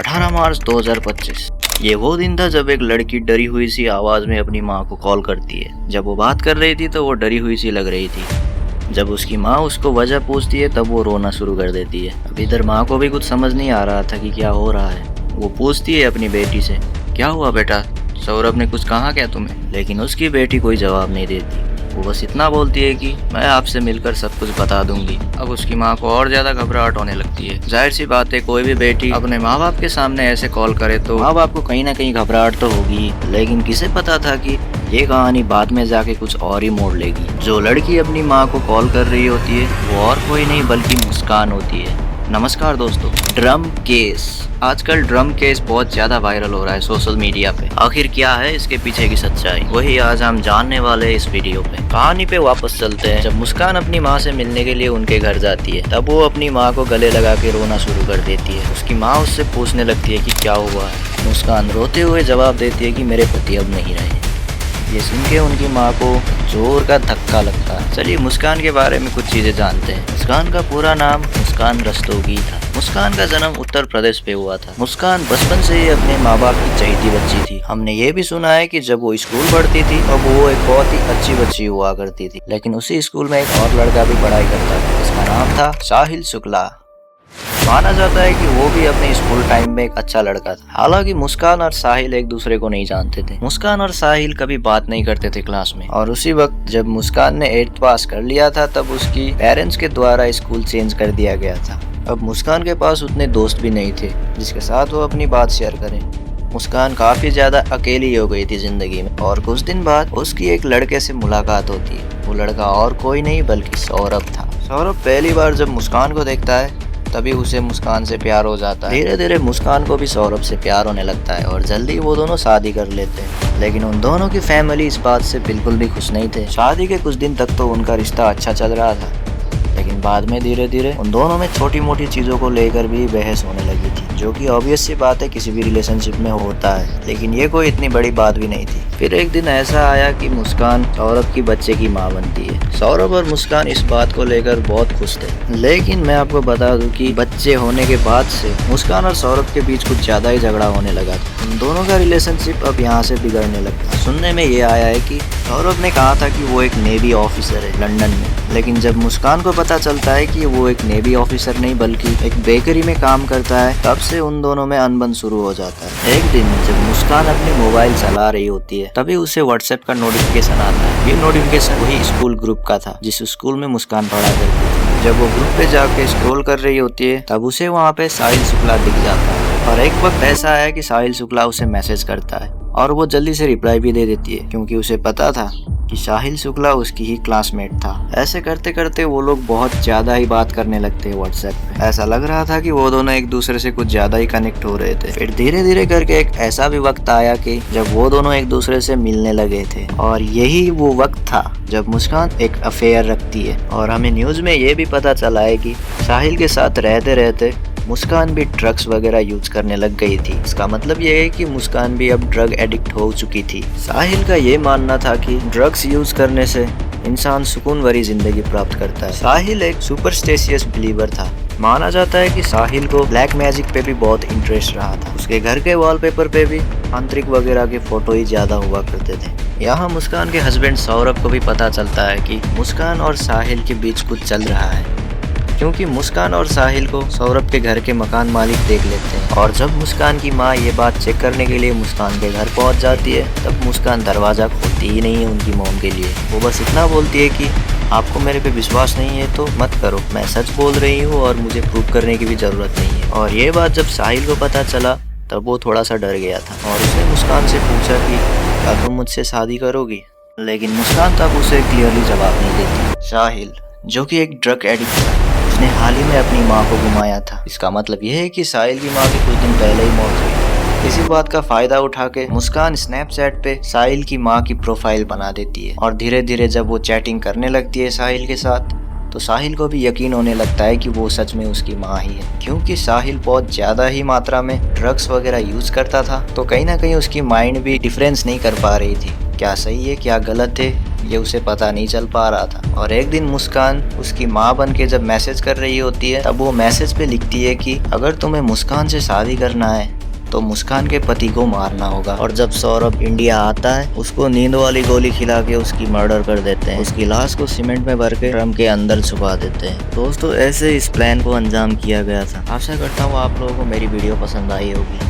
18 मार्च 2025। ये वो दिन था जब एक लड़की डरी हुई सी आवाज में अपनी माँ को कॉल करती है। जब वो बात कर रही थी तो वो डरी हुई सी लग रही थी। जब उसकी माँ उसको वजह पूछती है तब वो रोना शुरू कर देती है। अब इधर माँ को भी कुछ समझ नहीं आ रहा था कि क्या हो रहा है। वो पूछती है अपनी बेटी से, क्या हुआ बेटा, सौरभ ने कुछ कहा क्या तुम्हें? लेकिन उसकी बेटी कोई जवाब नहीं देती। वो बस इतना बोलती है कि मैं आपसे मिलकर सब कुछ बता दूंगी। अब उसकी माँ को और ज्यादा घबराहट होने लगती है। जाहिर सी बात है, कोई भी बेटी अपने माँ बाप के सामने ऐसे कॉल करे तो माँ बाप को कहीं ना कहीं घबराहट तो होगी। लेकिन किसे पता था कि ये कहानी बाद में जाके कुछ और ही मोड़ लेगी। जो लड़की अपनी माँ को कॉल कर रही होती है वो और कोई नहीं बल्कि मुस्कान होती है। नमस्कार दोस्तों। Drum case. आजकल ड्रम केस बहुत ज्यादा वायरल हो रहा है सोशल मीडिया पे। आखिर क्या है इसके पीछे की सच्चाई, वही आज हम जानने वाले हैं इस वीडियो पे। कहानी पे वापस चलते हैं। जब मुस्कान अपनी माँ से मिलने के लिए उनके घर जाती है तब वो अपनी माँ को गले लगा के रोना शुरू कर देती है। उसकी माँ उससे पूछने लगती है कि क्या हुआ है। मुस्कान रोते हुए जवाब देती है कि मेरे पति अब नहीं रहे। ये सुन के उनकी माँ को जोर का धक्का लगता है। चलिए मुस्कान के बारे में कुछ चीजें जानते हैं। मुस्कान का पूरा नाम मुस्कान रस्तोगी था। मुस्कान का जन्म उत्तर प्रदेश पे हुआ था। मुस्कान बचपन से ही अपने माँ बाप की चहेती बच्ची थी। हमने ये भी सुना है कि जब वो स्कूल पढ़ती थी तब वो एक बहुत ही अच्छी बच्ची हुआ करती थी। लेकिन उसी स्कूल में एक और लड़का भी पढ़ाई करता था जिसका नाम था साहिल शुक्ला। माना जाता है कि वो भी अपने स्कूल टाइम में एक अच्छा लड़का था। हालांकि मुस्कान और साहिल एक दूसरे को नहीं जानते थे। मुस्कान और साहिल कभी बात नहीं करते थे क्लास में। और उसी वक्त जब मुस्कान ने 8th पास कर लिया था तब उसकी पेरेंट्स के द्वारा स्कूल चेंज कर दिया गया था। अब मुस्कान के पास उतने दोस्त भी नहीं थे जिसके साथ वो अपनी बात शेयर करे। मुस्कान काफी ज्यादा अकेली हो गई थी जिंदगी में। और कुछ दिन बाद उसकी एक लड़के से मुलाकात होती है। वो लड़का और कोई नहीं बल्कि सौरभ था। सौरभ पहली बार जब मुस्कान को देखता है तभी उसे मुस्कान से प्यार हो जाता है। धीरे धीरे मुस्कान को भी सौरभ से प्यार होने लगता है और जल्दी वो दोनों शादी कर लेते हैं। लेकिन उन दोनों की फैमिली इस बात से बिल्कुल भी खुश नहीं थे। शादी के कुछ दिन तक तो उनका रिश्ता अच्छा चल रहा था, लेकिन बाद में धीरे धीरे उन दोनों में छोटी मोटी चीजों को लेकर भी बहस होने लगी थी, जो कि ऑब्वियस सी बात है किसी भी रिलेशनशिप में होता है। लेकिन ये कोई इतनी बड़ी बात भी नहीं थी। फिर एक दिन ऐसा आया कि मुस्कान सौरभ की बच्चे की माँ बनती है। सौरभ और मुस्कान इस बात को लेकर बहुत खुश थे। लेकिन मैं आपको बता दूं कि बच्चे होने के बाद से मुस्कान और सौरभ के बीच कुछ ज्यादा ही झगड़ा होने लगा था। उन दोनों का रिलेशनशिप अब यहाँ से बिगड़ने लगा। सुनने में ये आया है कि सौरभ ने कहा था कि वो एक नेवी ऑफिसर है लंदन में। लेकिन जब मुस्कान को पता चलता है कि वो एक नेवी ऑफिसर नहीं बल्कि एक बेकरी में काम करता है तब से उन दोनों में अनबन शुरू हो जाता है। एक दिन जब मुस्कान अपनी मोबाइल चला रही होती है तभी उसे व्हाट्सएप का नोटिफिकेशन आता है। ये नोटिफिकेशन वही स्कूल ग्रुप का था जिस स्कूल में मुस्कान पढ़ा करती थी। जब वो ग्रुप पे जाके स्क्रॉल कर रही होती है तब उसे वहाँ पे साहिल शुक्ला दिख जाता है। और एक वक्त ऐसा है कि साहिल शुक्ला उसे मैसेज करता है और वो जल्दी से रिप्लाई भी दे देती है क्योंकि उसे पता था कि साहिल शुक्ला उसकी ही क्लासमेट था। ऐसे करते करते वो लोग बहुत ज्यादा ही बात करने लगते हैं व्हाट्सएप पे। ऐसा लग रहा था कि वो दोनों एक दूसरे से कुछ ज्यादा ही कनेक्ट हो रहे थे। फिर धीरे धीरे करके एक ऐसा भी वक्त आया कि जब वो दोनों एक दूसरे से मिलने लगे थे। और यही वो वक्त था जब मुस्कान एक अफेयर रखती है। और हमें न्यूज में ये भी पता चला है कि साहिल के साथ रहते रहते मुस्कान भी ड्रग्स वगैरह यूज करने लग गई थी। इसका मतलब ये है कि मुस्कान भी अब ड्रग एडिक्ट हो चुकी थी। साहिल का ये मानना था कि ड्रग्स यूज करने से इंसान सुकून भरी जिंदगी प्राप्त करता है। साहिल एक सुपरस्टिशियस बिलीवर था। माना जाता है कि साहिल को ब्लैक मैजिक पे भी बहुत इंटरेस्ट रहा था। उसके घर के वॉलपेपर पे भी तांत्रिक वगैरह के फोटो ही ज्यादा हुआ करते थे। यहाँ मुस्कान के हस्बैंड सौरभ को भी पता चलता है कि मुस्कान और साहिल के बीच कुछ चल रहा है, क्योंकि मुस्कान और साहिल को सौरभ के घर के मकान मालिक देख लेते हैं। और जब मुस्कान की माँ ये बात चेक करने के लिए मुस्कान के घर पहुंच जाती है तब मुस्कान दरवाजा खोलती ही नहीं है उनकी मॉम के लिए। वो बस इतना बोलती है कि आपको मेरे पे विश्वास नहीं है तो मत करो, मैं सच बोल रही हूँ और मुझे प्रूव करने की भी जरूरत नहीं है। और ये बात जब साहिल को पता चला तब वो थोड़ा सा डर गया था और उसने मुस्कान से पूछा कि क्या तुम मुझसे शादी करोगी? लेकिन मुस्कान तब उसे क्लियरली जवाब नहीं देती। साहिल जो कि एक ड्रग एडिक्ट था, उसने हाल ही में अपनी माँ को गुमाया था। इसका मतलब यह है कि साहिल की माँ की कुछ दिन पहले ही मौत हुई। इसी बात का फायदा उठा के मुस्कान स्नैपचैट पे साहिल की माँ की प्रोफाइल बना देती है। और धीरे धीरे जब वो चैटिंग करने लगती है साहिल के साथ तो साहिल को भी यकीन होने लगता है कि वो सच में उसकी माँ ही है। क्योंकि साहिल बहुत ज्यादा ही मात्रा में ड्रग्स वगैरह यूज करता था तो कहीं ना कहीं उसकी माइंड भी डिफरेंस नहीं कर पा रही थी, क्या सही है क्या गलत है ये उसे पता नहीं चल पा रहा था। और एक दिन मुस्कान उसकी माँ बन के जब मैसेज कर रही होती है, तब वो मैसेज पे लिखती है कि अगर तुम्हें मुस्कान से शादी करना है तो मुस्कान के पति को मारना होगा। और जब सौरभ इंडिया आता है, उसको नींद वाली गोली खिला के उसकी मर्डर कर देते हैं। उसकी लाश को सीमेंट में भर के ड्रम के अंदर छुपा देते हैं। दोस्तों, ऐसे इस प्लान को अंजाम किया गया था। आशा करता हूँ आप लोगों को मेरी वीडियो पसंद आई होगी।